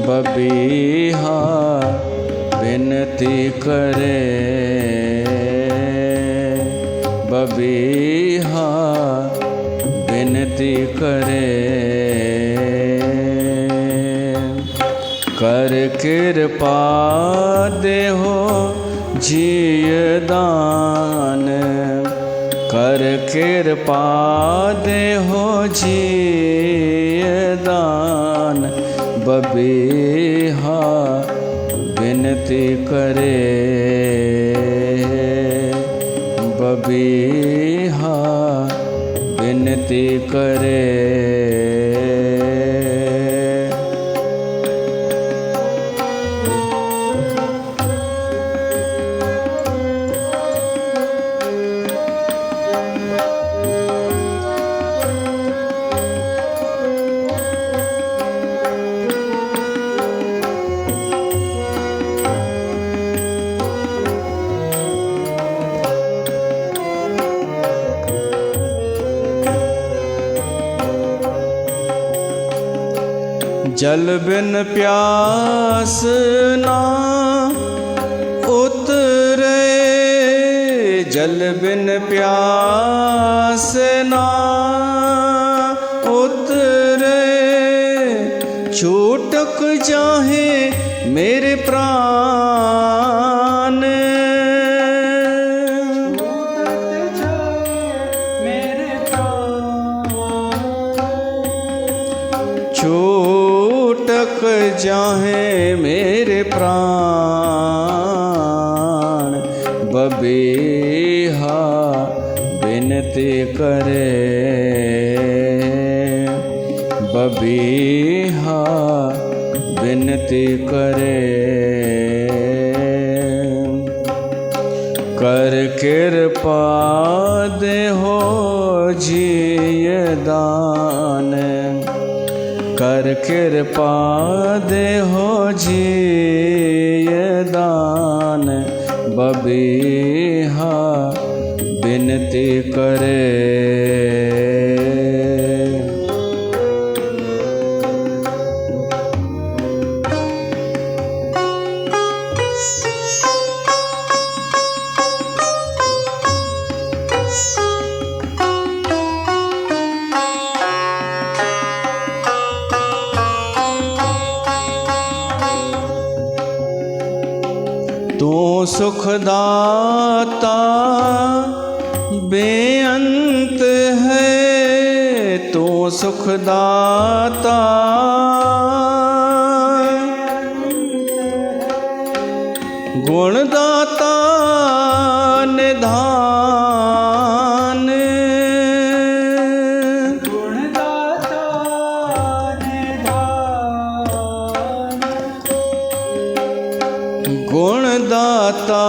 बबीहा विनती करे, बबीहा विनती करे। कर कृपा देहो जियदान, कर कृपा देहो जियदान। बबीहा विनती करे, बबीहा विनती करे। जल बिन प्यास ना उतरे, जल बिन प्यास ना उतरे। छूटक जाहे मेरे प्राण, छूटक जाहे मेरे प्राण। बबीहा विनती करे, बबीहा विनती करे। कर कृपा देहो जियदान, कर कृपा देहो जियदान। बबीहा विनती करे। तू सुखदाता बेअंत है, तू सुखदाता गुणदाता निधान, गुणदाता निधान, गुणदाता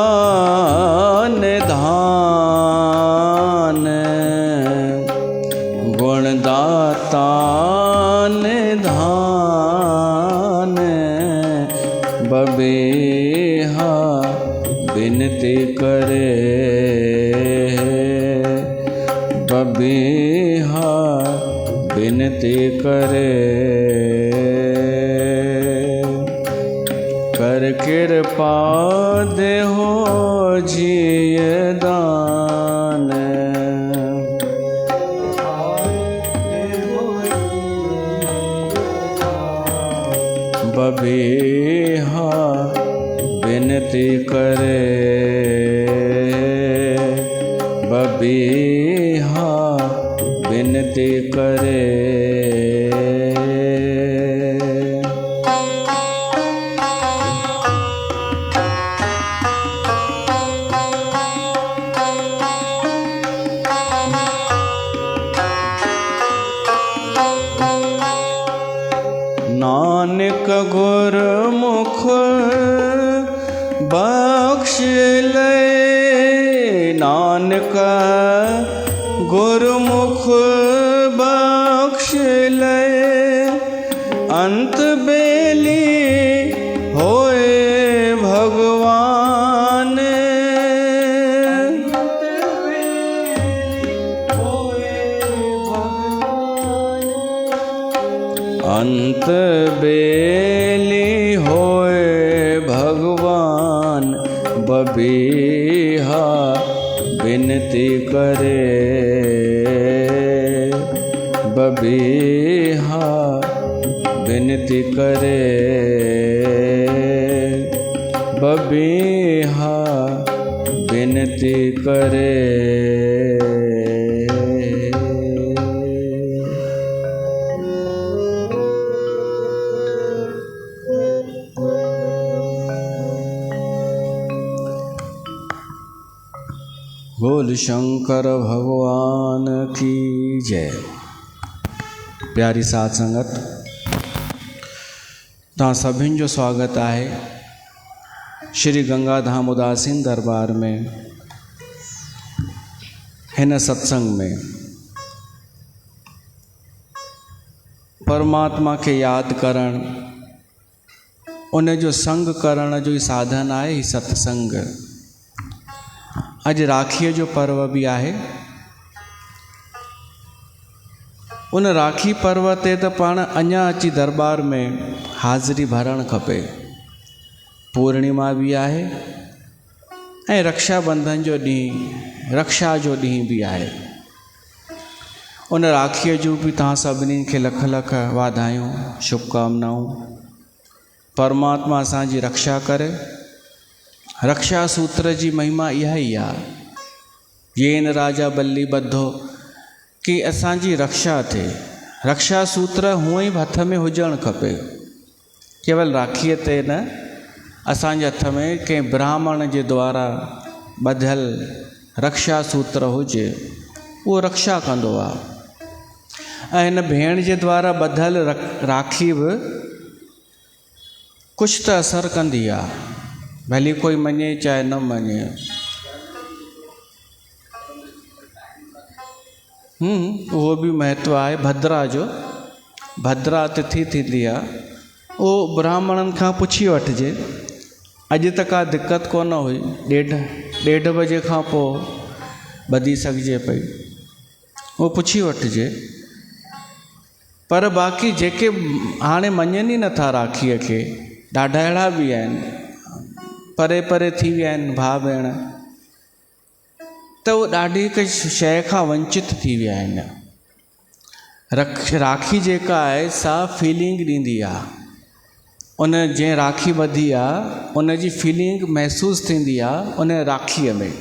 निधान, गुणदाता निधान। बबीहा विनती करे, बबीहा विनती करे। कर कृपा देहो जियदान, बबीहा विनती करे, बबीहा विनती करे। नानक गुरमुख बख्श ले, नानक गुरमुख बख्श ले। अंत बेली होए भगवान, अंत बेली बबीहा बिनती करे, बबीहा बिनती करे, बबीहा बिनती करे। बोल शंकर भगवान की जय। प्यारी साध संगत, तव्हां सभिनि जो स्वागत आहे श्री गंगाधाम उदासीन दरबार में हिन सत्संग में। परमात्मा के याद करण, उन जो संग करण जो ही साधन आहे ही सत्संग। अज राखीअ जो पर्व भी आहे। उन राखी पर्व ते त पाण अञा अची दरबार में हाज़िरी भरण खपे। पूर्णिमा भी आहे ऐं रक्षाबंधन जो ॾींहुं, रक्षा जो ॾींहुं भी आहे। उन राखीअ जूं भी तव्हां सभिनी खे लख लख वाधायूं, शुभकामनाऊं। परमात्मा असांजी रक्षा करे। रक्षा सूत्र जी महिमा इहा ही आहे, येन राजा बल्ली बद्धो, कि असांजी रक्षा थिए। रक्षा सूत्र हूअं ई हथ में हुजणु खपे। केवल राखीअ ते न, असांजे हथ में कंहिं ब्राह्मण जे द्वारा ॿधियल रक्षा सूत्र हुजे, उहो रक्षा कंदो आहे। ऐं हिन भेण जे द्वारा ॿधल राखी बि कुझु त असरु कंदी आहे, भली कोई मञे चाहे न मञे। उहो भी महत्व आहे भद्रा जो। भद्रा तिथि थींदी आहे, उहो ब्राह्मणनि खां पुछी वठिजे। अॼु त का दिक़त कोन हुई, 1:30 बजे खां पोइ ॿधी सघिजे पई, उहो पुछी वठिजे। पर बाक़ी जेके हाणे मञनि ई नथा राखीअ खे, ॾाढा अहिड़ा बि आहिनि, परे परे थी विया आहिनि भाउ भेण, त उहो ॾाढी हिकु शइ खां वंचित थी विया आहिनि। राखी जेका आहे सा फीलिंग ॾींदी आहे। उन जंहिं राखी ॿधी आहे उन जी फीलिंग महसूसु थींदी आहे उन राखीअ में।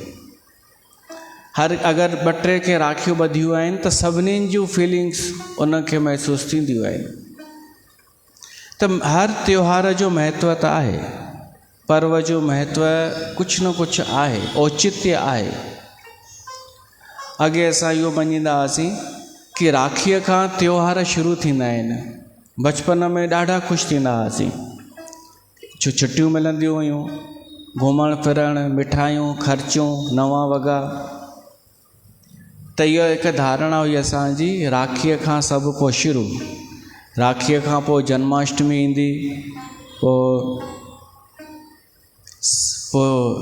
हर अगरि 2-3 खे राखियूं ॿधियूं आहिनि त सभिनीनि जूं फीलिंग्स उन खे महसूसु थींदियूं आहिनि। त हर त्योहार जो महत्व त आहे, पर्व जो महत्व कुछ न कुछ आहे, औचित्य आहे। अॻे असां इहो मञींदा हुआसीं कि राखीअ खां त्योहार शुरू थींदा आहिनि। बचपन में ॾाढा ख़ुशि थींदा हुआसीं, छुट्टियूं मिलंदियूं हुयूं, घुमण फिरण, मिठाइयूं, ख़र्चियूं, नवां वॻा। त इहा हिकु धारणा हुई असांजी, राखीअ खां सभु पोइ शुरू। राखीअ खां पोइ जन्माष्टमी ईंदी, पोइ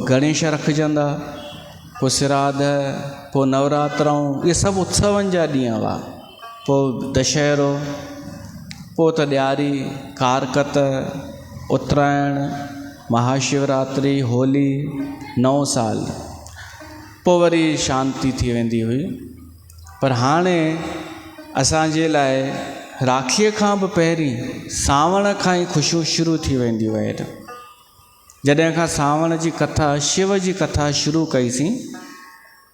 गणेश रखजंदा, पोइ श्राद्ध, पोइ नवरात्राऊं, इहे सभु उत्सवनि जा ॾींहं हुआ। पोइ दशहरो, पोइ त ॾियारी, कारकत, उत्तरायण, महाशिवरात्रि, होली, नओं साल, पोइ वरी शांती थी वेंदी हुई। पर हाणे असांजे लाइ राखीअ खां बि पहिरीं सावण खां ई ख़ुशियूं शुरू थी वेंदियूं आहिनि। जॾहिं खां सावण जी कथा, शिव जी कथा शुरू कईसीं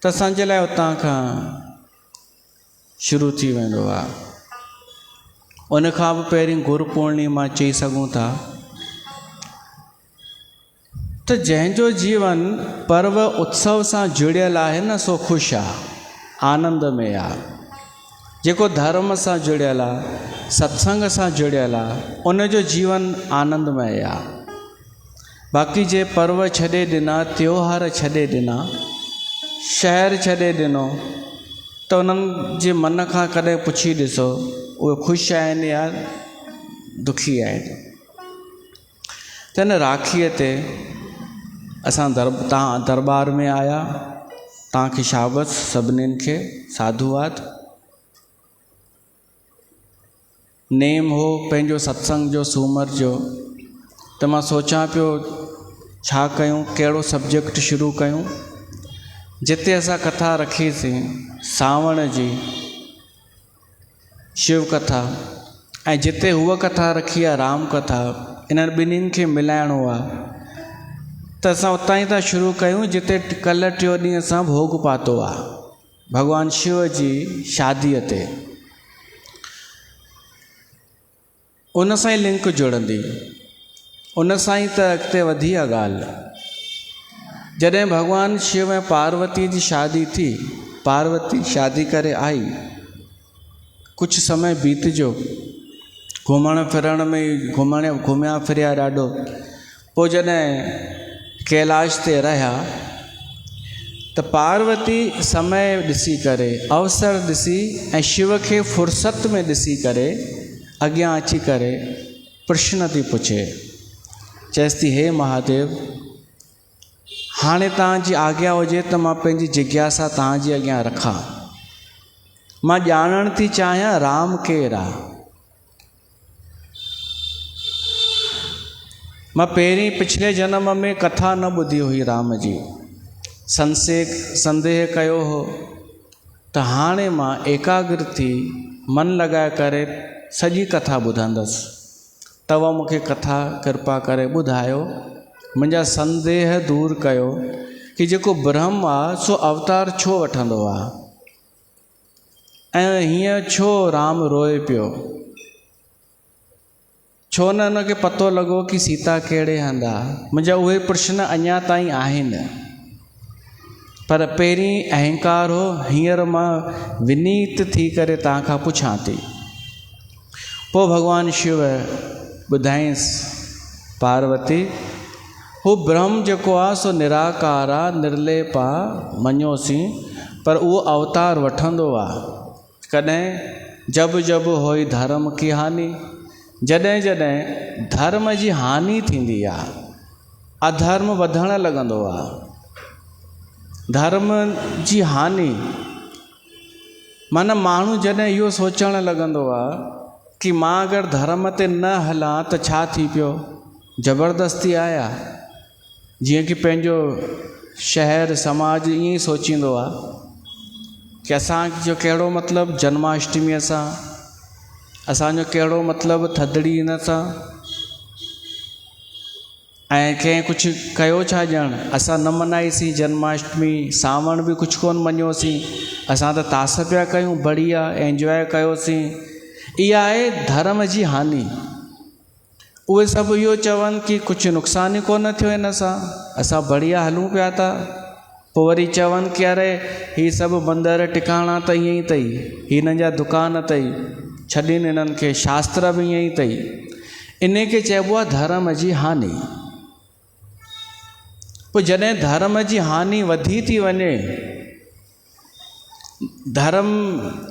त असांजे लाइ उतां खां शुरू थी वेंदो आहे। उन खां बि पहिरीं गुरु पूर्णिमा चई सघूं था। त जंहिंजो जीवन पर्व उत्सव सां जुड़ियल आहे न, सो ख़ुशि आहे, आनंद में आहे। जेको धर्म सां जुड़ियल आहे, सत्संग सां जुड़ियल आहे, उन जो जीवन आनंदमय आहे। बाक़ी जे पर्व छॾे ॾिना, त्योहार छॾे ॾिना, शहर छॾे ॾिनो, त उन्हनि जे मन खां कॾहिं पुछी ॾिसो, उहे ख़ुशि आहिनि या दुखी आहिनि। त हिन राखीअ ते असां तव्हां दरबार में आया, तव्हांखे शाबस, सभिनीनि खे साधुवाद। नेम हो पंहिंजो सत्संग जो, सूमर जो, त मां सोचां पियो छा कयूं, कहिड़ो सब्जेक्ट शुरू कयूं। जिते असां कथा रखीसीं सावण जी शिव कथा, ऐं जिते हूअ कथा रखी आहे राम कथा, इन्हनि ॿिन्हिनि खे मिलाइणो आहे। त असां उतां ई था शुरू कयूं जिते कल्ह टियों ॾींहुं असां भोग पातो आहे, भॻवानु शिव जी शादीअ ते। उन सां ई लिंक जुड़ंदी, उन सां ई त अॻिते वधी आहे ॻाल्हि। जॾहिं भॻवानु शिव ऐं पार्वती जी शादी थी, पार्वती शादी करे आई, कुझु समय बीतजो, घुमण फिरण में घुमिया फिरिया ॾाढो। पोइ जॾहिं कैलाश ते रहिया त पार्वती समय ॾिसी करे, अवसर ॾिसी ऐं शिव खे फ़ुर्सत में ॾिसी करे अॻियां अची करे प्रश्न थी पुछे, चएसि थी, हे महादेव, हाणे तव्हांजी आज्ञा हुजे त मां पंहिंजी जिज्ञासा तव्हांजे अॻियां रखां। मां ॼाणणु थी चाहियां राम केरु आहे। मां पहिरीं पिछले जन्म में कथा न ॿुधी हुई राम जी, संदेह कयो हो, त हाणे मां एकाग्र थी मन लॻाए करे सॼी कथा ॿुधंदसि। तव्हां मूंखे कथा कृपा करे ॿुधायो, मुंहिंजा संदेह दूर कयो कि जेको ब्रह्म आहे सो अवतार छो वठंदो आहे, ऐं हीअं छो राम रोए पियो, छो न हुनखे पतो लॻो कि सीता कहिड़े हंधि आहे। मुंहिंजा उहे प्रश्न अञा ताईं आहिनि, पर पहिरीं अहंकार हो, हींअर मां विनीत थी करे तव्हां खां पुछां थी। पोइ भॻवानु शिव ॿुधाईंसि, पार्वती, हू ब्रह्म जेको आहे सो निराकार आहे, निर्लेप आहे, मञोसीं, पर उहो अवतार वठंदो आहे। कॾहिं जब जब होई धर्म की हानि, जॾहिं जॾहिं धर्म जी हानि थींदी आहे, अधर्म वधणु लॻंदो आहे। धर्म जी हानि माना माण्हू जॾहिं इहो सोचणु लॻंदो आहे कि मां अगरि धर्म ते न हलां त छा थी पियो, ज़बरदस्ती आया। जीअं कि पंहिंजो शहर समाज ईअं ई सोचींदो आहे कि असांजो कहिड़ो मतिलबु जन्माष्टमीअ सां, असांजो कहिड़ो मतिलबु थधिड़ी इन सां, ऐं कंहिं कुझु कयो छा ॼण, असां न मल्हाईसीं जन्माष्टमी, सावण बि कुझु कोन मञियोसीं, असां त तास पिया कयूं, बढ़िया एंजॉय कयोसीं। इहा आहे धर्म जी हानि। उहे सभु इहो चवनि कि कुझु नुक़सान ई कोन थियो हिन सां, असां बढ़िया हलूं पिया था। पोइ वरी चवनि कि अरे हीअ सभु मंदर टिकाणा त ईअं ई अथई, हिननि जा दुकान अथई, छॾीनि हिननि खे, शास्त्र बि ईअं ई अथई। इन खे चइबो आहे धर्म जी हानि। पोइ जॾहिं धर्म जी हानि वधी थी वञे, धर्म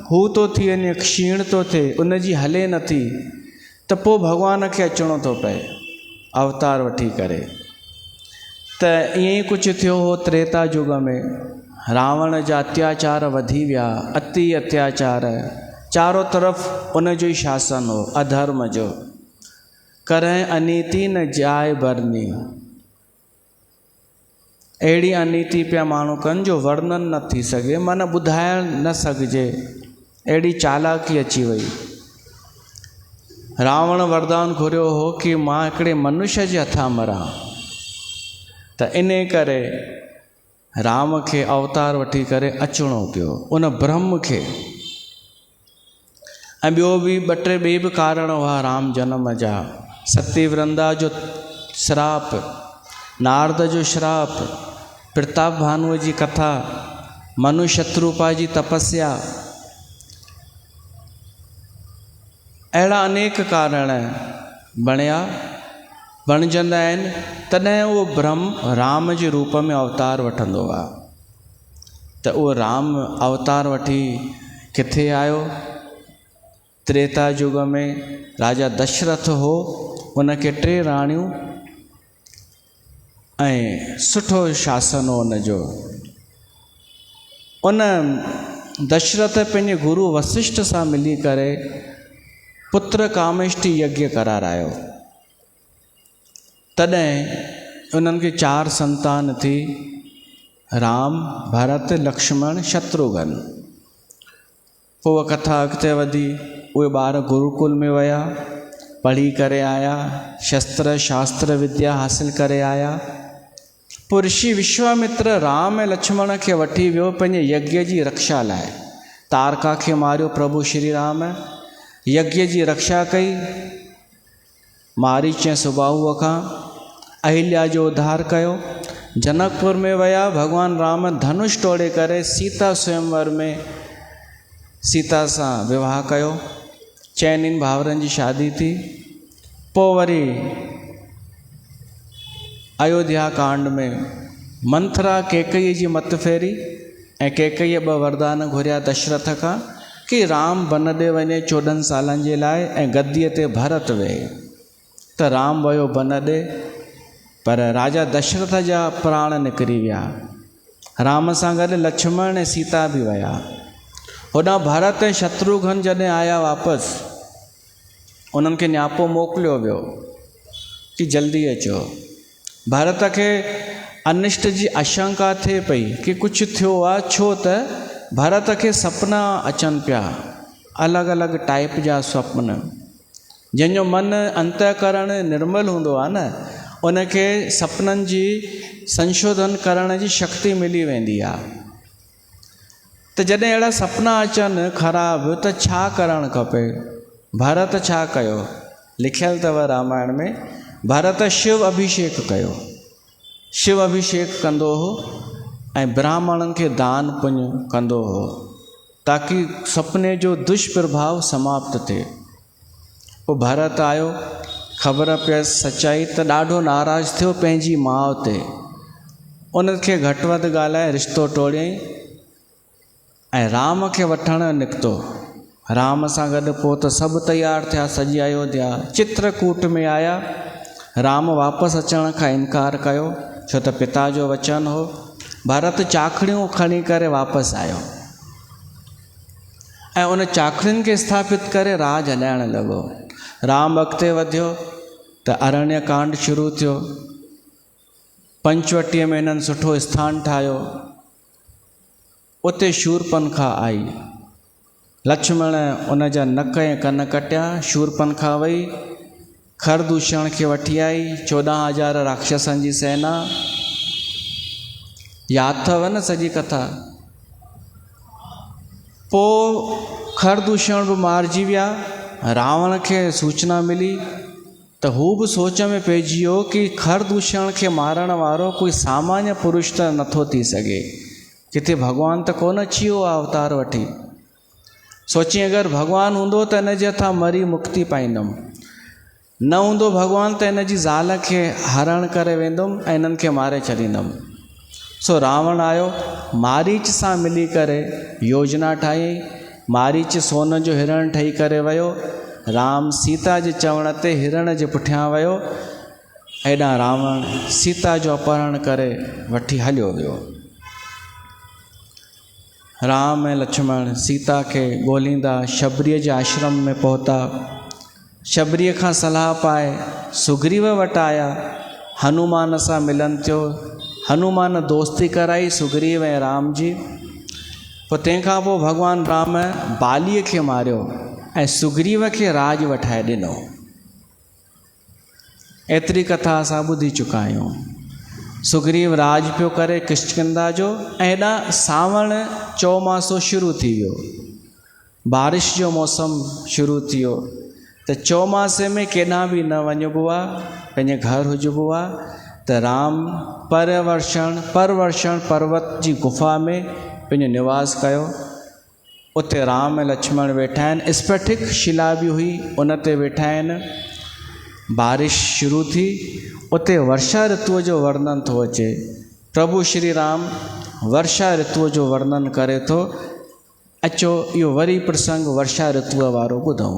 हू थो थी वञे, क्षीण थो थिए, उन जी हले नथी, त पोइ भॻवान खे अचिणो थो पए अवतार वठी करे। त ईअं ई कुझु थियो हो त्रेता युग में। रावण जा अत्याचार वधी विया, अति अत्याचार, चारों तरफ़ उन जो ई शासन हो, अधर्म जो। करें अनीति न जाए बरनी, अहिड़ी अनीति पिया माण्हू कनि जो वर्णन न थी सघे, माना ॿुधाइण न सघिजे, अहिड़ी चालाकी अची वई। रावण वरदान घुरियो हो कि मां हिकिड़े मनुष्य जे हथां मरां, त इन करे राम खे अवतार वठी करे अचिणो पियो, उन ब्रह्म खे। ऐं ॿियो बि ॿ टे ॿिए बि कारण हुआ राम जनम जा। सत्यवृंदा जो श्राप, नारद जो श्राप, प्रताप भानुअ जी कथा, मनु शत्रुपा जी तपस्या, अहिड़ा अनेक कारण बणजंदा आहिनि। तॾहिं उहो ब्रह्म राम जे रूप में अवतार वठंदो आहे। त उहो राम अवतार वठी किथे आयो? त्रेता युग में राजा दशरथ हो, उनखे 3 राणियूं ऐं सुठो शासन हो उनजो। उन दशरथ पंहिंजे गुरु वशिष्ठ सां मिली करे पुत्र कामेष्टि यज्ञ करारायो। तॾहिं उन्हनि खे 4 संतान थी, राम, भरत, लक्ष्मण, शत्रुघ्न। पोइ उहा कथा अॻिते वधी, उहे ॿार गुरुकुल में विया, पढ़ी करे आया, शस्त्र शास्त्र विद्या हासिल करे आया। पोइ ऋषि विश्वामित्र राम ऐं लक्ष्मण खे वठी वियो पंहिंजे यज्ञ जी रक्षा लाइ। तारका खे मारियो प्रभु श्री राम, यज्ञ जी रक्षा कई, मारीच ऐं सुबाहुअ खां अहिल्या जो उद्धार कयो। जनकपुर में विया, भगवान राम धनुष तोड़े करे सीता स्वयंवर में सीता सां विवाह कयो। चइनिनि भाउरनि जी शादी थी। पोइ वरी अयोध्या कांड में मंथरा कैकई जी मत फेरी ऐं कैकई 2 वरदान घुरिया दशरथ खां कि राम वन ॾे वञे 14 सालनि जे लाइ ऐं गद्दीअ ते भरत वेहे। त राम वियो वन ॾे, पर राजा दशरथ जा प्राण निकिरी विया। राम सां गॾु लक्ष्मण ऐं सीता बि विया। होॾां भरत ऐं शत्रुघ्न जॾहिं आया वापसि, उन्हनि खे न्यापो मोकिलियो वियो कि जल्दी अचो। भरत खे अनिष्ट जी आशंका थिए पई कि कुझु थियो आहे, छो त भरत खे सपना अचनि पिया, अलॻि अलॻि टाइप जा सुपन। जंहिंजो मन अंतःकरण निर्मल हूंदो आहे न, उनखे सपननि जी संशोधन करण जी शक्ति मिली वेंदी आहे। त जॾहिं अहिड़ा सपना अचनि ख़राब, त छा करणु खपे? भरत छा कयो? लिखियलु अथव रामायण में, भरत शिव अभिषेक कयो। शिव अभिषेक कंदो हो ऐं ब्राह्मणनि खे दान पुण्य कंदो हो, ताकि सपने जो दुष्प्रभाव समाप्त थिए। पोइ भरत आयो, ख़बर पियसि सचाई, त ॾाढो नाराज़ थियो पंहिंजी माउ ते। उनखे घटि वधि ॻाल्हाए रिश्तो टोड़ियईं ऐं राम खे वठणु निकितो। राम सां गॾु पोइ त सभु तयारु थिया, सॼी अयोध्या चित्रकूट में आया। राम वापसि अचण खां इनकार कयो, छो त पिता जो वचन हो। भरत चाखड़ियूं खणी करे वापसि आयो ऐं उन चाखड़ियुनि खे स्थापित करे राज हलाइणु लॻो। राम अॻिते वधियो त अरण्य कांड शुरू थियो। पंचवटीअ में हिननि सुठो स्थान ठाहियो। उते शूरपनखा आई। लक्ष्मण उन जा नक ऐं कन कटिया। शूरपनखा वई, खरदूषण खे वठी आई, 14,000 राक्षसनि जी सेना। यादि अथव न सॼी कथा। पोइ खरदूषण बि मारिजी विया। रावण खे सूचना मिली त हू बि सोच में पइजी वियो कि खरदूषण खे मारण वारो कोई सामान्य पुरुष त नथो थी सघे, किथे भॻवान त कोन अची वियो आहे अवतार वठी। सोची अगरि भॻवानु हूंदो त हिन जे हथां मरी मुक्ति पाईंदुमि, न हूंदो भॻवानु त हिन जी ज़ाल खे हरण करे वेंदुमि ऐं हिननि खे मारे छॾींदुमि। सो रावण आयो, मारीच सां मिली करे योजना ठाही। मारीच सोन जो हिरण ठही करे वियो। राम सीता जे चवण ते हिरण जे पुठियां वियो। हेॾां रावण सीता जो अपहरण करे वठी हलियो वियो। राम ऐं लक्ष्मण सीता खे ॻोल्हींदा शबरीअ जे आश्रम में पहुता। शबरीअ खां सलाह पाए सुग्रीव वटि आया। हनुमान सां मिलन थियो। हनुमान दोस्ती कराई सुग्रीव ऐं राम जी। पोइ तंहिंखां पोइ भॻवानु राम बालीअ खे मारियो ऐं सुग्रीव खे राज वठाए ॾिनो। एतिरी कथा असां ॿुधी चुका आहियूं। सुग्रीव राज पियो करे किष्किंधा जो ऐं हेॾां सावण चौमासो शुरू थी वियो। बारिश जो मौसम शुरू थी वियो त चौमासे में केॾांहुं बि न वञिबो आहे, पंहिंजे घर हुजिबो आहे। त राम परवर्षण पर्वत जी गुफ़ा में पंहिंजो निवास कयो। उते राम ऐं लक्ष्मण वेठा आहिनि। स्फटिक शिला बि हुई, उन ते वेठा आहिनि। बारिश शुरू थी। उते वर्षा ऋतुअ जो वर्णन थो अचे। प्रभु श्री राम वर्षा ऋतुअ जो वर्णन करे थो। अचो इहो वरी प्रसंग वर्षा ऋतुअ वारो ॿुधूं।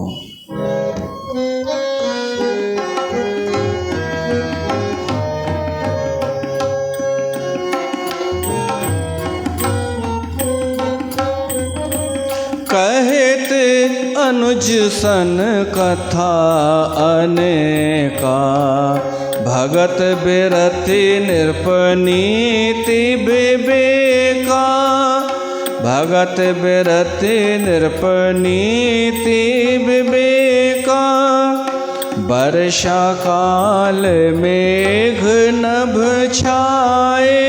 कहत अनुज सन कथा अनेका, भगत बिरति नृपनीति विवेका, भगत बिरति नृपनीति विवेका, वर्षा काल मेघ नभ छाए,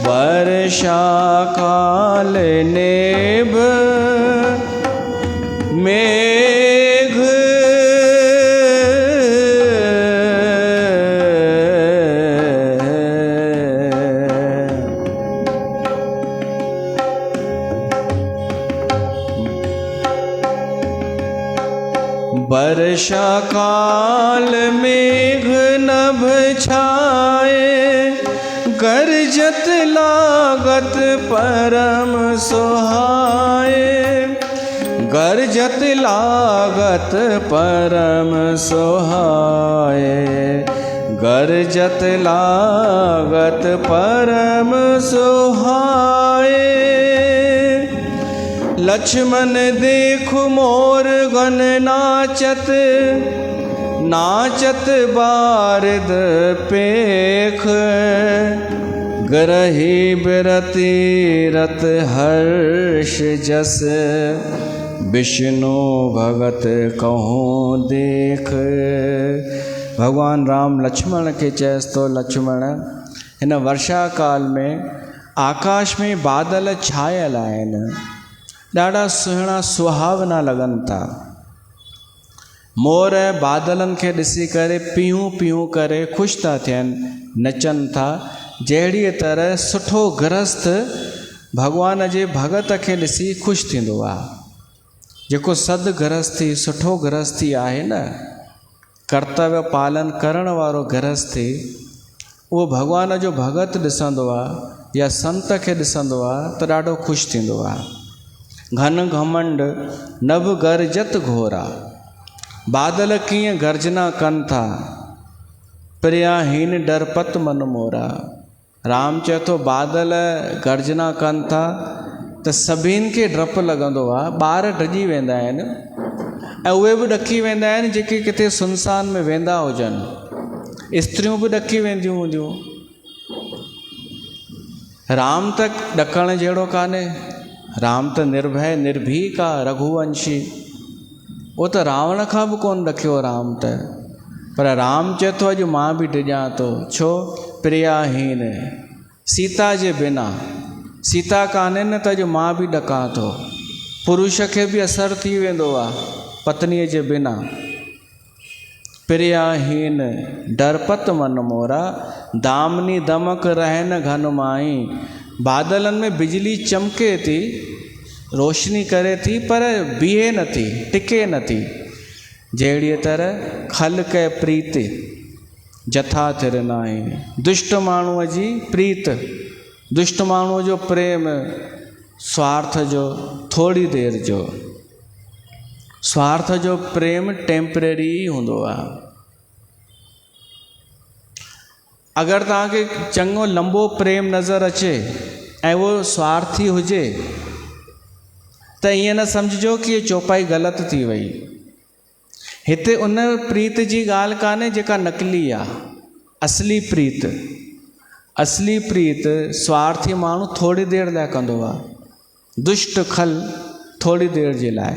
वर्षा काल नेभ मेघ वर्षा काल मेघ नभ छाए, गरजत लागत परम सोहाए, गरजत लागत परम सोहाए, गरजत लागत परम सोहाए। लक्ष्मण देखु मोर गण नाचत, नाचत बारद पेख, गरही बिरति रत हर्ष जस, विष्णु भगत कहूँ देख। भगवान राम लक्ष्मण के चयस तो लक्ष्मण हिन वर्षा काल में आकाश में बादल छायल आहिनि, ॾाढा सुहिणा सुहावना लॻनि था। मोर बादलनि खे ॾिसी करे पियूं पियूं करे ख़ुशि था थियनि, नचनि था। जहिड़ीअ तरह सुठो गृहस्थ भॻवान जे भगत खे ॾिसी ख़ुशि थींदो आहे। जेको सद गृहस्थी सुठो गृहस्थी आहे न, कर्तव्य पालन करण वारो गृहस्थी, उहो भॻवान जो भगत ॾिसंदो आहे या संत खे ॾिसंदो आहे त ॾाढो ख़ुशि थींदो आहे। घन घमंड नभ गरजत घोरा, बादल कीअं गर्जना कनि था, प्रियाहीन डरपत मन मोरा। राम चए थो बादल गर्जना कनि था त सभिनि खे डपु लॻंदो आहे, ॿार डिॼी वेंदा आहिनि ऐं उहे बि ॾकी वेंदा आहिनि जेके किथे सुनसान में वेंदा हुजनि, स्त्रियूं बि ॾकी वेंदियूं हूंदियूं। राम त ॾकण जहिड़ो कान्हे, राम त निर्भय निर्भीक आहे, रघुवंशी। उहो त रावण खां बि कोन ॾकियो राम त, पर राम चए थो अॼु मां बि डिॼां थो। छो? प्रियाहीन, सीता जे बिना, सीता कान्हे न त अॼु मां बि ॾकां थो। पुरुष खे बि असरु थी वेंदो आहे पत्नीअ जे बिना। प्रियाहीन डरपत मन मोरा, दामनी दमक रहन घन माई। बादलनि में बिजली चमके थी, रोशनी करे थी, पर बीहे नथी, टिके नथी। जहिड़ीअ तरह खल कै प्रीत जथा थिर नाहे। दुष्ट माण्हूअ जी प्रीत, दुष्ट माण्हूअ जो प्रेम स्वार्थ जो, थोरी देरि जो। स्वार्थ जो प्रेम टेम्परेरी हूंदो आहे। अगरि तव्हांखे चङो लंबो प्रेम नज़र अचे ऐं उहो स्वार्थी हुजे त ईअं न सम्झिजो कि इहा चौपाई ग़लति थी वई। हिते उन प्रीत जी ॻाल्हि कान्हे जेका नकली आहे। असली प्रीत, असली प्रीत स्वार्थी माण्हू थोरी देरि लाइ कंदो आहे, दुष्ट खल थोरी देरि जे लाइ।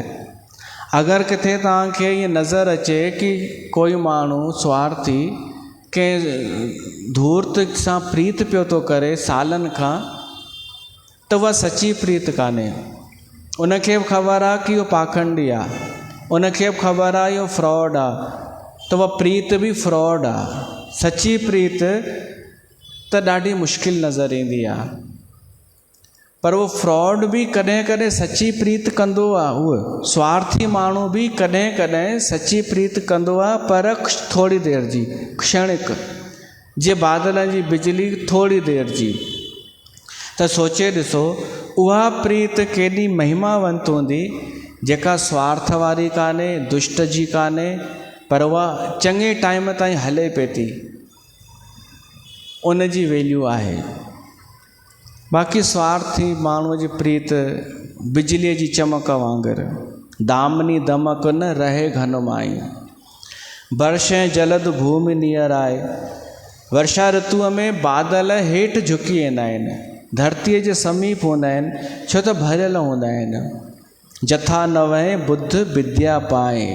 अगरि किथे तव्हांखे ईअं नज़र अचे कि कोई माण्हू स्वार्थी कंहिं धूर्त सां प्रीत पियो थो करे सालनि खां, त उहा सची प्रीत कान्हे। उनखे बि ख़बर आहे कि इहो पाखंडी आहे, उनखे बि ख़बर आहे इहो फ्रॉड आहे, त उहा प्रीत बि फ्रॉड आहे। सची प्रीत त ॾाढी मुश्किल नज़र ईंदी आहे, पर उहो फ्रॉड बि कॾहिं कॾहिं सची प्रीत कंदो आहे। उहो स्वार्थी माण्हू बि कॾहिं कॾहिं सची प्रीत कंदो आहे, पर थोरी देरि जी, क्षणिक, जीअं बादलनि जी बिजली थोरी देरि जी। त सोचे ॾिसो उहा प्रीत केॾी महिमावंत हूंदी जेका स्वार्थ वारी कान्हे, दुष्ट जी कान्हे, पर उहा चङे टाइम ताईं हले पई थी, उन जी वैल्यू आहे। बाक़ी स्वार्थी माण्हूअ जी प्रीत बिजलीअ जी चमक वांगुरु। दामनी दमक न रहे घन माई। वर्षे जलद भूमि नियर आए। वर्षा ऋतुअ में बादल हेठि झुकी वेंदा आहिनि, धरतीअ जे समीप हूंदा आहिनि, छो त भरियल हूंदा आहिनि। जथा न वहे बुद्ध विद्या पाए।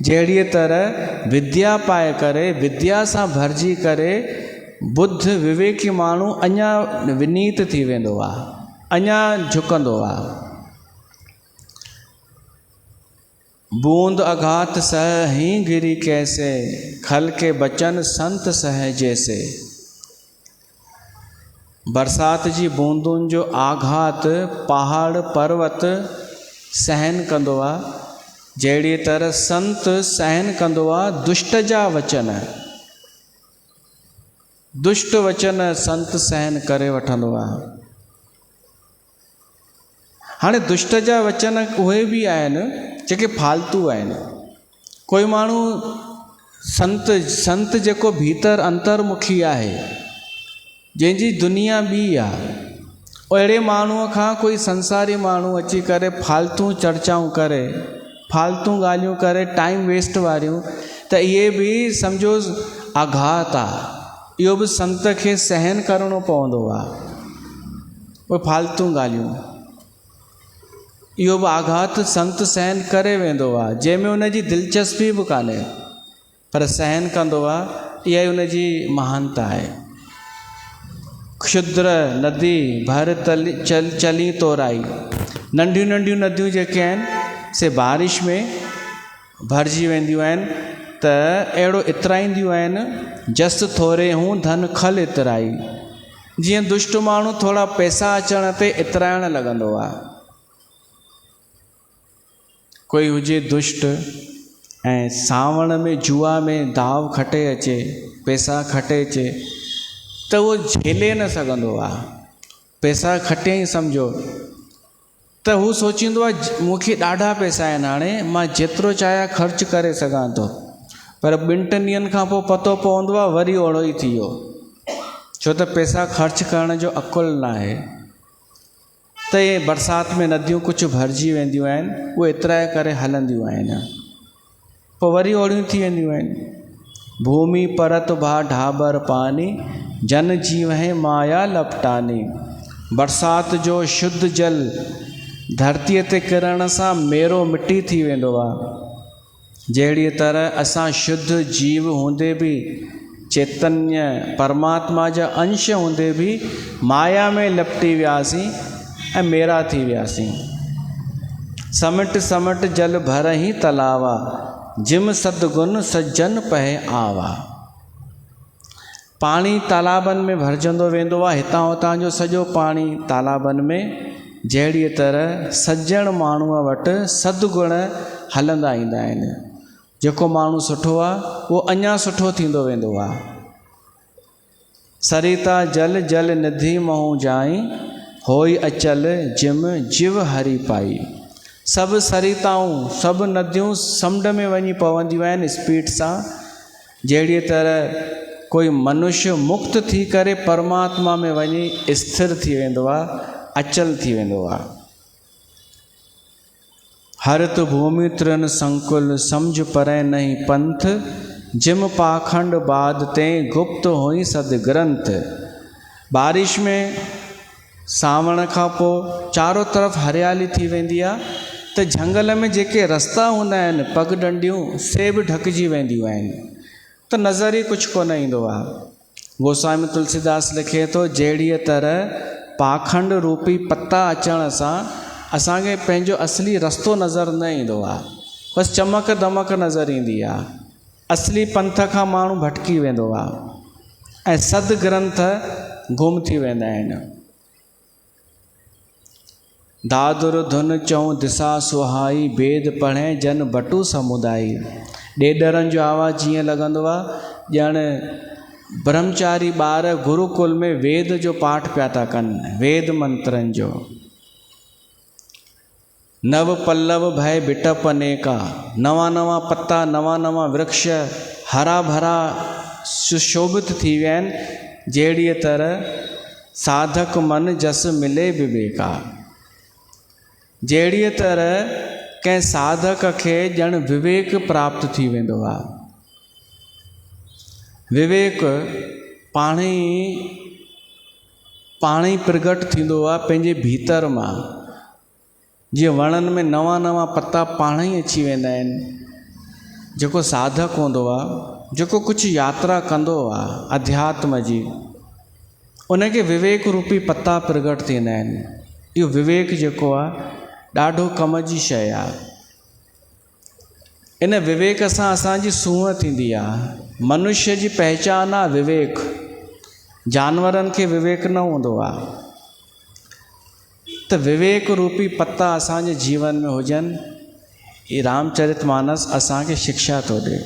जहिड़ीअ तरह विद्या पाए करे, विद्या सां भरिजी करे बुद्ध विवेकी माण्हू अञा विनीत थी वेंदो आहे, अञा झुकंदो आहे। बूंद अघात सह ही गिरी कैसे, खल के बचन संत सह जैसे। बरसात जी बूंदुनि जो आघात पहाड़ पर्वत सहन कंदो आहे, जहिड़ी तरह संत सहन कंदो आहे दुष्ट जा वचन। दुष्ट वचन संत सहन करे वठंदो आहे। हाणे दुष्ट जा वचन उहे बि आहिनि जेके फालतू आहिनि। कोई माण्हू संत जेको भीतर अंतर्मुखी आहे, जंहिंजी दुनिया ॿी आहे, अहिड़े माण्हूअ खां कोई संसारी माण्हू अची करे फालतू चर्चाऊं करे, फालतू ॻाल्हियूं करे, टाइम वेस्ट वारियूं, त इहे बि सम्झो आघात आहे। इहो बि संत खे सहन करिणो पवंदो आहे, उहे फालतू ॻाल्हियूं। इहो बि आघात संत सहन करे वेंदो आहे, जंहिंमें उनजी दिलचस्पी बि कान्हे, पर सहन कंदो आहे। इहा ई उनजी महानता आहे। क्षुद्र नदी भर चली तोराई। नंढियूं नंढियूं नदियूं जेके आहिनि से बारिश में भरिजी वेंदियूं आहिनि, त अहिड़ो इतराईंदियूं आहिनि, जस थोरे हूं धन खल इतराई। जीअं दुष्ट माण्हू थोरा पैसा अचण ते इतराइण लॻंदो आहे। कोई हुजे दुष्ट ऐं सावण में जुआ में दाव खटे अचे, पैसा खटे अचे, त उहो झेले न सघंदो आहे। पैसा खटियईं सम्झो त हू सोचींदो आहे मूंखे ॾाढा पैसा आहिनि, हाणे मां जेतिरो चाहियां ख़र्चु करे सघां थो, पर 2-3 ॾींहंनि खां पोइ पतो पवंदो आहे वरी ओड़ो ई थी वियो, छो त पैसा ख़र्चु करण जो अकुलु न आहे। त इहे बरसाति में नदियूं कुझु भरिजी वेंदियूं आहिनि, उहे एतिराए करे हलंदियूं आहिनि, पोइ वरी ओड़ियूं थी वेंदियूं आहिनि। भूमि परत भा ढाबर पानी, जन जीव है माया लपटानी। बरसाति जो शुद्ध जल धरतीअ ते किरण सां मेरो मिटी थी वेंदो आहे। जहिड़ी तरह असां शुद्ध जीव हूंदे बि, चैतन्य परमात्मा जा अंश हूंदे बि माया में लपटी वियासीं ऐं मेरा थी वियासीं। समट समट जल भर ही तलावा, जिम सदगुन सज्जन पहे आवा। पाणी तालाबनि में भरिजंदो वेंदो आहे, हितां हुतां जो सॼो पाणी तालाबनि में। जहिड़ी तरह सज्जण माण्हूअ वटि सदगुण हलंदा ईंदा आहिनि। जेको माण्हू सुठो आहे उहो अञा सुठो थींदो वेंदो आहे। सरिता जल जल निधि महू जाई, होई अचल जिम जिव हरी पाई। सभु सरिताऊं, सभु नदियूं समुंड में वञी पवंदियूं आहिनि स्पीड सां। जहिड़ी तरह कोई मनुष्य मुक्त थी करे परमात्मा में वञी स्थिर थी वेंदो आहे, अचल थी वेंदो आहे। हरित भूमि तृण संकुल, समझ परै नहीं पंथ, जिम पाखंड बाद ते गुप्त हुई सद ग्रंथ। बारिश में सावण खां पोइ चारों तरफ़ हरियाली थी वेंदी आहे, त झंगल में जेके रस्ता हूंदा आहिनि पगडंडियूं, से बि ढकिजी वेंदियूं आहिनि, त नज़र ई कुझु कोन ईंदो आहे। गोस्वामी तुलसीदास लिखे थो, जहिड़ीअ तरह पाखंड रूपी पता अचण सां असांखे पंहिंजो असली रस्तो नज़र न ईंदो आहे, बसि चमक दमक नज़र ईंदी आहे। असली पंथ खां माण्हू भटकी वेंदो आहे ऐं सद ग्रंथ गुम थी वेंदा आहिनि। दादुर धुन चऊं दिशा सुहाई, वेद पढ़े जन बटू समुदाई। ॾेडरनि जो आवाज़ु जीअं लॻंदो आहे ॼण ब्रह्मचारी ॿार गुरुकुल में वेद जो पाठ पिया था कनि, वेद मंत्रनि जो। नव पल्लव भय बिटप अनेका, नवा नवा पत्ता, नवा नवा वृक्ष हरा भरा सुशोभित थी विया आहिनि। जहिड़ीअ तरह साधक मन जस मिले विवेका। जहिड़ीअ तरह कंहिं साधक खे ॼण विवेक प्राप्त थी वेंदो आहे। विवेक पाण ई प्रगट थींदो आहे पंहिंजे भीतर मां। जीअं वणनि में नवां नवां पता पाण ई अची वेंदा आहिनि। जेको साधक हूंदो आहे, जेको कुझु यात्रा कंदो आहे अध्यात्म जी, उनखे विवेक रूपी पता प्रगट थींदा आहिनि। इहो विवेक जेको आहे ॾाढो कम जी शइ आहे। इन विवेक सां असांजी सूंहं थींदी आहे। मनुष्य जी पहचान आहे विवेक। जानवरनि खे विवेक न हूंदो आहे। त विवेक रूपी पता असांजे जीवन में हुजनि, ये रामचरितमानस असांखे शिक्षा थो ॾे।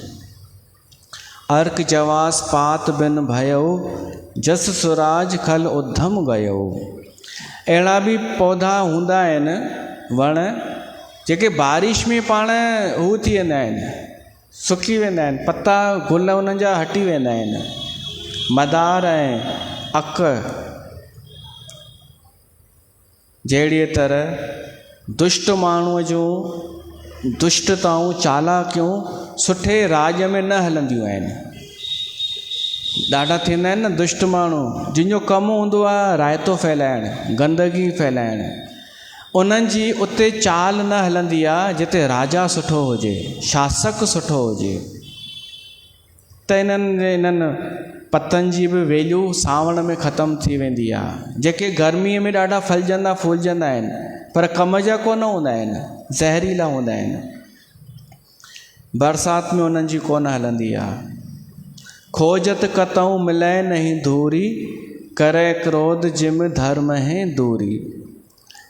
अर्क जवास पात बिन भयो, जस सुराज खल उद्धम गयो। अहिड़ा बि पौधा हूंदा आहिनि, वण, जेके बारिश में पाण हू थी वेंदा आहिनि, सुकी वेंदा आहिनि, पता गुल उन्हनि जा हटी वेंदा आहिनि। मदार ऐं अक जहिड़ीअ तरह दुष्ट माण्हूअ जूं दुष्टताऊं चालाकियूं सुठे राज में न हलंदियूं आहिनि। ॾाढा थींदा आहिनि न दुष्ट माण्हू, जिन जो कमु हूंदो आहे रायतो फैलाइणु, गंदगी फैलाइणु। उन्हनि जी उते चाल न हलंदी आहे जिते राजा सुठो हुजे, शासक सुठो हुजे। त इन्हनि पतनि जी बि वैल्यू सावण में ख़तमु थी वेंदी आहे। जेके गर्मीअ में ॾाढा फलजंदा फूलजंदा आहिनि, पर कम जा कोन हूंदा आहिनि, ज़हरीला हूंदा आहिनि। बरसाति में उन्हनि जी कोन हलंदी आहे। खोजत कतऊं मिलै नहीं दूरी, करे क्रोध जिम धर्म है दूरी।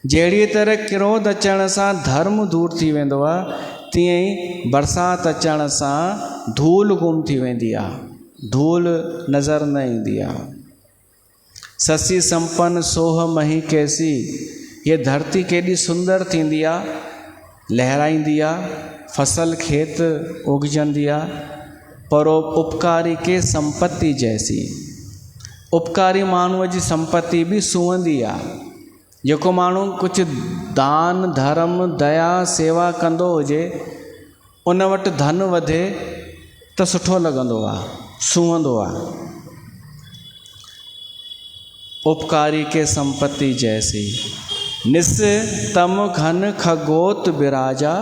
जहिड़ी तरह क्रोध अचण सां धर्म दूर थी वेंदो आहे, तीअं ई बरसाति अचण सां धूल गुम थी वेंदी आहे, धूल नज़र न ईंदी आहे। ससी संपन्न सोह मही कैसी, ये धरती केॾी सुंदर थींदी आहे, लहराईंदी आहे, फसल खेत उगजंदी आहे। पर उपकारी के संपत्ति जैसी, उपकारी माण्हूअ जी संपत्ति बि सूंहंदी आहे। जेको माण्हू कुझु दान धर्म दया सेवा कंदो हुजे, उन वटि धन वधे त सुठो लॻंदो आहे, सूंहंदो आहे। उपकारी के संपत्ति जैसी, निस तम घन खगोत बिराजा,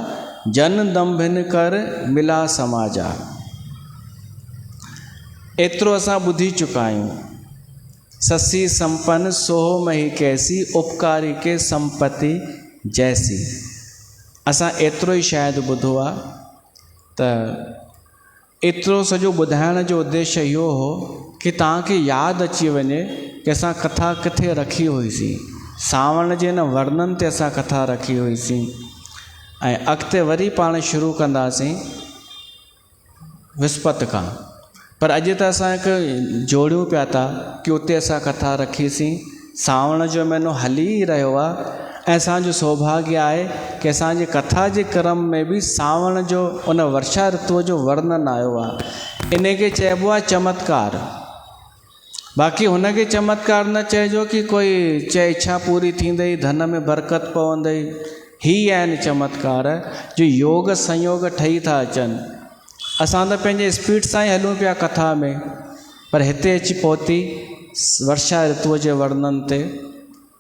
जन दम्भिन कर मिला समाजा। एतिरो असां ॿुधी चुका आहियूं। ससी संपन्न सोह मही कैसी, उपकारी के संपत्ति जैसी। असां एतिरो ई शायदि ॿुधो आहे। त एतिरो सॼो ॿुधाइण जो उद्देश्य इहो हो कि तव्हांखे यादि अची वञे कि असां कथा किथे रखी हुईसीं। सावण जे न वर्णन ते असां कथा रखी हुईसीं, ऐं अॻिते वरी पाण शुरू कंदासीं विस्पति खां। पर अॼु त असां हिकु जोड़ियूं पिया था कि उते असां कथा रखीसीं। सावण जो महीनो हली रहियो आहे ऐं असांजो सौभाग्य आहे कि असांजे कथा जे क्रम में बि सावण जो उन वर्षा ऋतुअ जो वर्णन आयो आहे। इन खे चइबो आहे चमत्कार। बाक़ी हुनखे चमत्कार न चइजो कि कोई चए इच्छा पूरी थींदई, धन में बरकत पवंदई। ही आहिनि चमत्कार जो योग संयोग ठही था अचनि। असां त पंहिंजे स्पीड सां ई हलूं पिया कथा में, पर हिते अची पहुती वर्षा ऋतुअ जे वर्णन ते,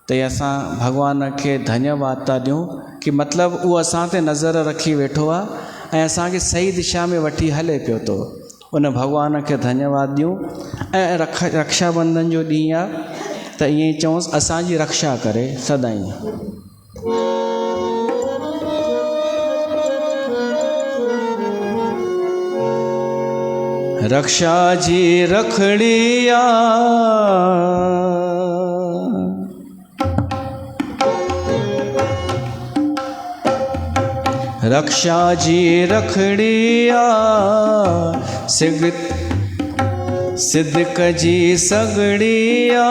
त असां भॻवान खे धन्यवाद था ॾियूं कि मतिलबु उहो असां ते नज़र रखी वेठो आहे ऐं असांखे सही दिशा में वठी हले पियो थो। उन भॻवान खे धन्यवाद ॾियूं। ऐं रक्षाबंधन जो ॾींहुं आहे त ईअं ई चऊंसि असांजी रक्षा करे सदाईं। रक्षा जी रखड़िया, रक्षा जी रखड़िया, सिद्धिक जी सगड़िया।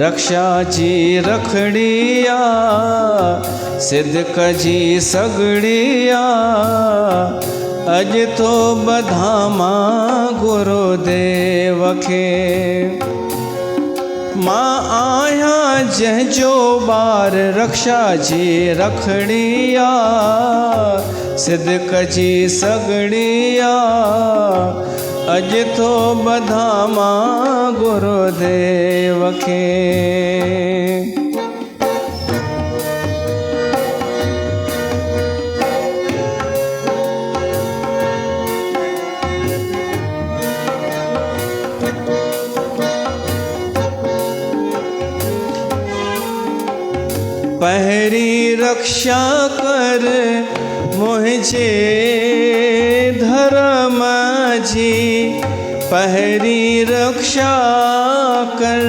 रक्षा जी रखड़िया, सिद्धिक जी सगड़िया। अज तो बधामा गुरुदेव खे, मां आया जंहिंजो ॿार रक्षा जी रखड़िया सिदक जी सगड़िया अॼु थो ॿधां मां गुरुदेव खे। पहरी रक्षा कर मुझे धर्म जी पहरी रक्षा कर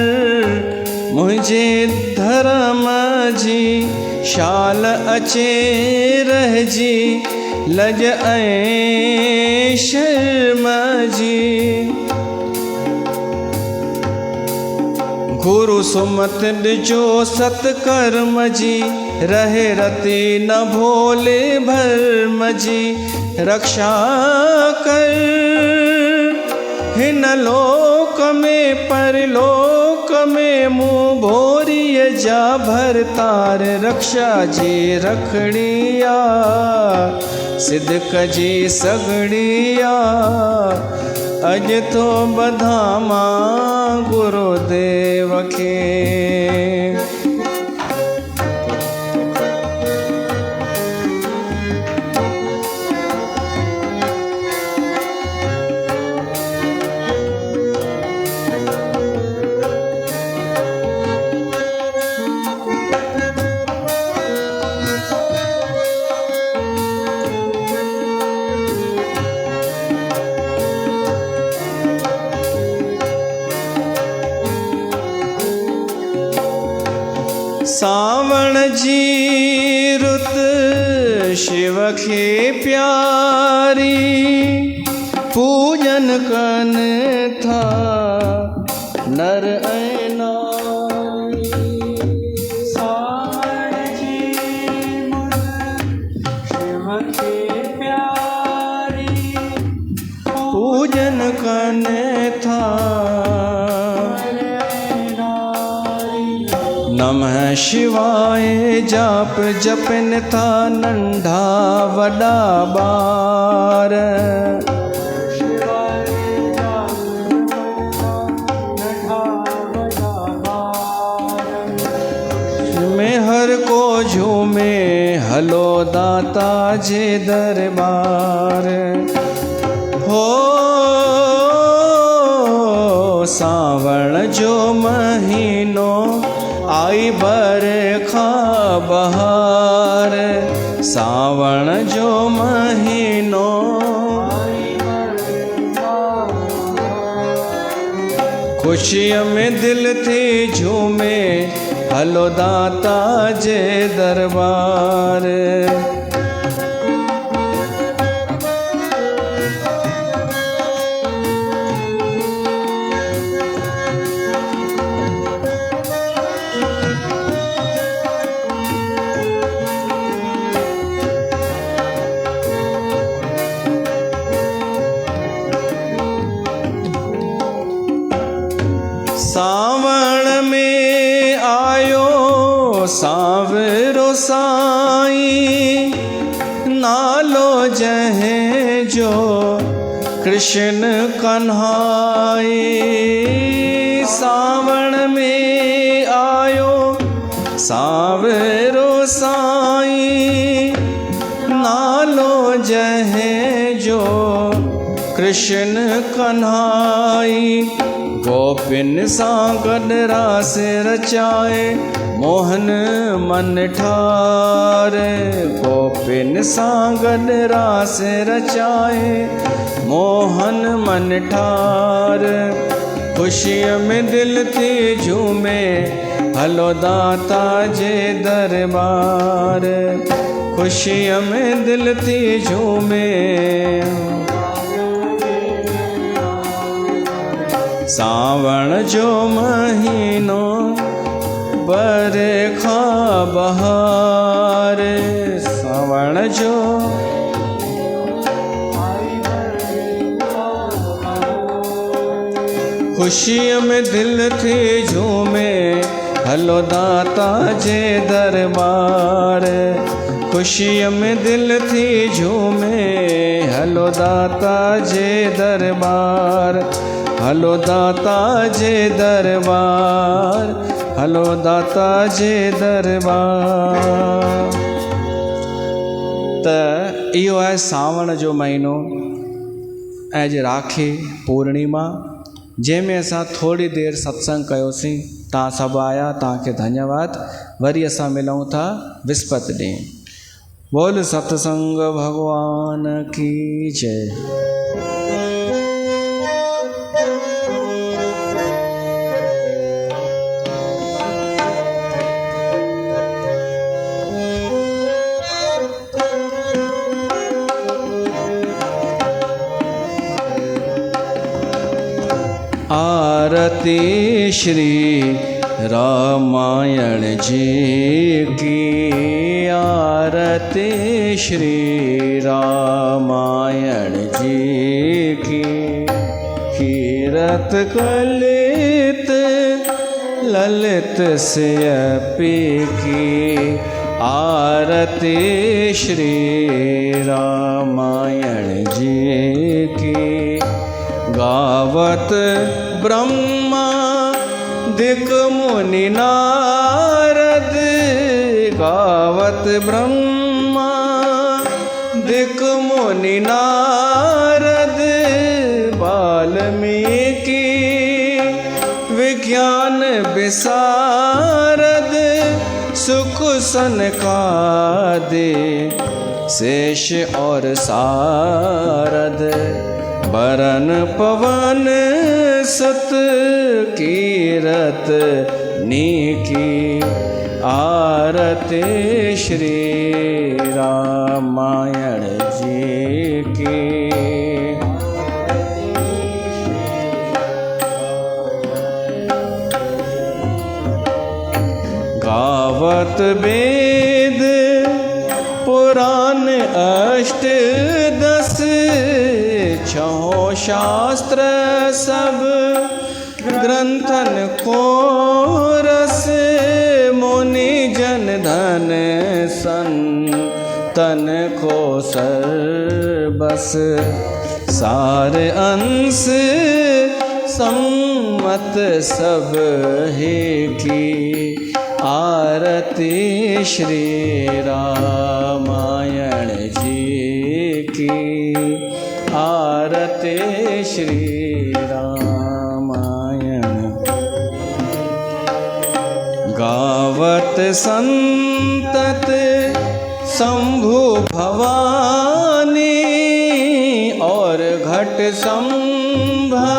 मुझे धर्म जी शाल अचे रह जी लज ऐं शर्म जी गुरु सुमत ॾिजो सतकर्म जी रहे रति न भोले भर्म जी रक्षा कर हिन लोक में परलोक में मुँह भोरीअ जा भरतार रक्षा जी रखड़िया सिदक जी सगड़िया अॼु थो ॿधां मां गुरुदेव खे। सावण जी रुत शिव खे प्यारी पूजन कन था नर ऐं नारी। सावण जी रुत शिव खे प्यारी पूजन कन था नमः शिवाय जाप जपन था नंढा वॾा ॿार। मेहर को झूमे हलो दाता जे दरबार हो सावण जो महीनो आई बरखा बहार सावण जो महीनो खुशियों में दिल थी झूमे हलो दाता जे दरबार। सावण में आयो सांवरो साईं नालो जंहिं जो कृष्ण कन्हाई। सावण में आयो सांवरो साईं नालो जंहिं जो कृष्ण कन्हाई। गोपिन सां गॾु रास रचाए मोहन मन ठारे गोपिन सां गॾु रास रचाए मोहन मन ठार। खुशीअ में दिल थी झूमे हलो दाता जे दरबार। खुशीअ में दिल थी झूमे सावण जो महीनो बरखा बहार सावण जो खुशियों में दिल थी झूमे, हलो दाता जे दरबार। खुशियों में दिल थी झूमे, हलो दाता जे दरबार। हलो दाता जे दरबार, हलो दाता जे दरबार। त इहो आहे सावण जो महीनो ऐं अॼु राखी पूर्णिमा, जंहिंमें असां थोरी देरि सत्संग कयोसीं। तव्हां सभु आया, तव्हांखे धन्यवाद। वरी असां मिलूं था विस्पति ॾींहुं। बोल सत्संग भगवान की जय। आरती श्री रामायण जी की, आरती श्री रामायण जी की। कीरत कलित ललित सियपी की, आरती श्री रामायण जी की। गावत ब्रह्मा दिक मुनि नारद, गावत ब्रह्मा दिक मुनि नारद। वाल्मीकि विज्ञान विशारद, सुख सनकादि शेष और सारद। बरन पवन सत कीरत नीकी, आरती श्री रामायण जी की। गावत वेद पुराण अष्ट दस, छहों शास्त्र सब ग्रंथन को रस। मुनि जन धन संतन को सर्वस। सार अंश सम्मत सब हे की, आरती श्री रामायण जी की। आरती श्री रामायण। गावत संतत शंभु भवानी, और घट संभा